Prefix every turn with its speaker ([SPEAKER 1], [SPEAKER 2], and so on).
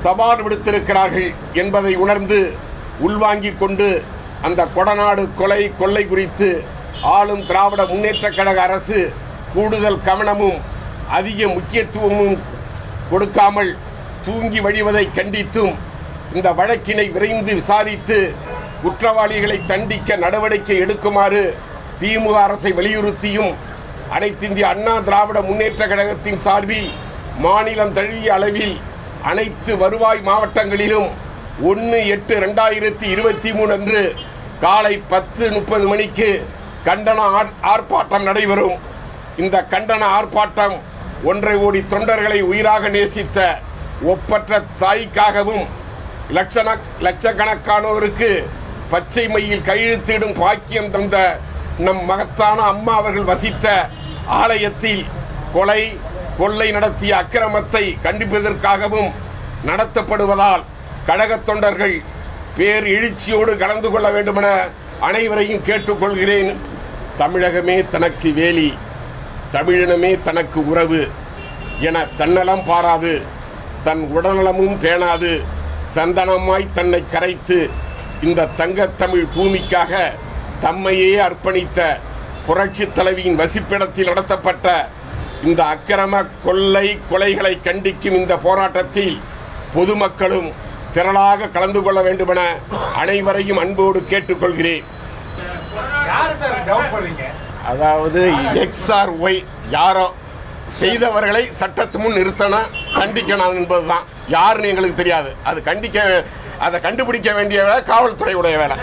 [SPEAKER 1] சவால் விடுத்திருக்கிறார்கள் என்பதை உணர்ந்து உள்வாங்கிக் கொண்டு அந்த கொடநாடு கொள்ளை குறித்து ஆளும் திராவிட முன்னேற்றக் கழக அரசு கூடுதல் கவனமும் அதிக முக்கியத்துவமும் கொடுக்காமல் தூங்கி வழிவதை கண்டித்தும் இந்த வழக்கினை விரைந்து விசாரித்து குற்றவாளிகளை தண்டிக்க நடவடிக்கை எடுக்குமாறு திமுக அரசை வலியுறுத்தியும் அனைத்து இந்திய அண்ணா திராவிட முன்னேற்ற கழகத்தின் சார்பில் மாநிலம் தழுவிய அளவில் அனைத்து வருவாய் மாவட்டங்களிலும் 1/8/2023 அன்று காலை 10:30 மணிக்கு கண்டன ஆர்ப்பாட்டம் நடைபெறும். இந்த கண்டன ஆர்ப்பாட்டம் 1.5 கோடி தொண்டர்களை உயிராக நேசித்த ஒப்பற்ற தாய்க்காகவும் லட்சக்கணக்கானோருக்கு பச்சை மையில் கையெழுத்திடும் பாக்கியம் தந்த நம் மகத்தான அம்மா அவர்கள் வசித்த ஆலயத்தில் கொள்ளை நடத்திய அக்கிரமத்தை கண்டிப்பதற்காகவும் நடத்தப்படுவதால் கழக தொண்டர்கள் பேர் எழுச்சியோடு கலந்து கொள்ள வேண்டுமென அனைவரையும் கேட்டுக்கொள்கிறேன். தமிழகமே தனக்கு வேலி, தமிழினமே தனக்கு உறவு என தன்னலம் பாராது தன் உடல்நலமும் பேணாது சந்தனமாய் தன்னை கரைத்து இந்த தங்கத்தமிழ் பூமிக்காக தம்மையே அர்ப்பணித்த புரட்சி தலைவியின் வசிப்பிடத்தில் நடத்தப்பட்ட இந்த அக்கிரம கொலைகளை கண்டிக்கும் இந்த போராட்டத்தில் பொதுமக்களும் திரளாக கலந்து கொள்ள வேண்டுமென அனைவரையும் அன்போடு கேட்டுக்கொள்கிறேன். அதாவது XRY யாரோ செய்தவர்களை சட்டத்து முன் நிறுத்தணும், கண்டிக்கணும் என்பதுதான். யாருன்னு எங்களுக்கு தெரியாது. அதை கண்டுபிடிக்க வேண்டிய வேலை காவல்துறையுடைய வேலை.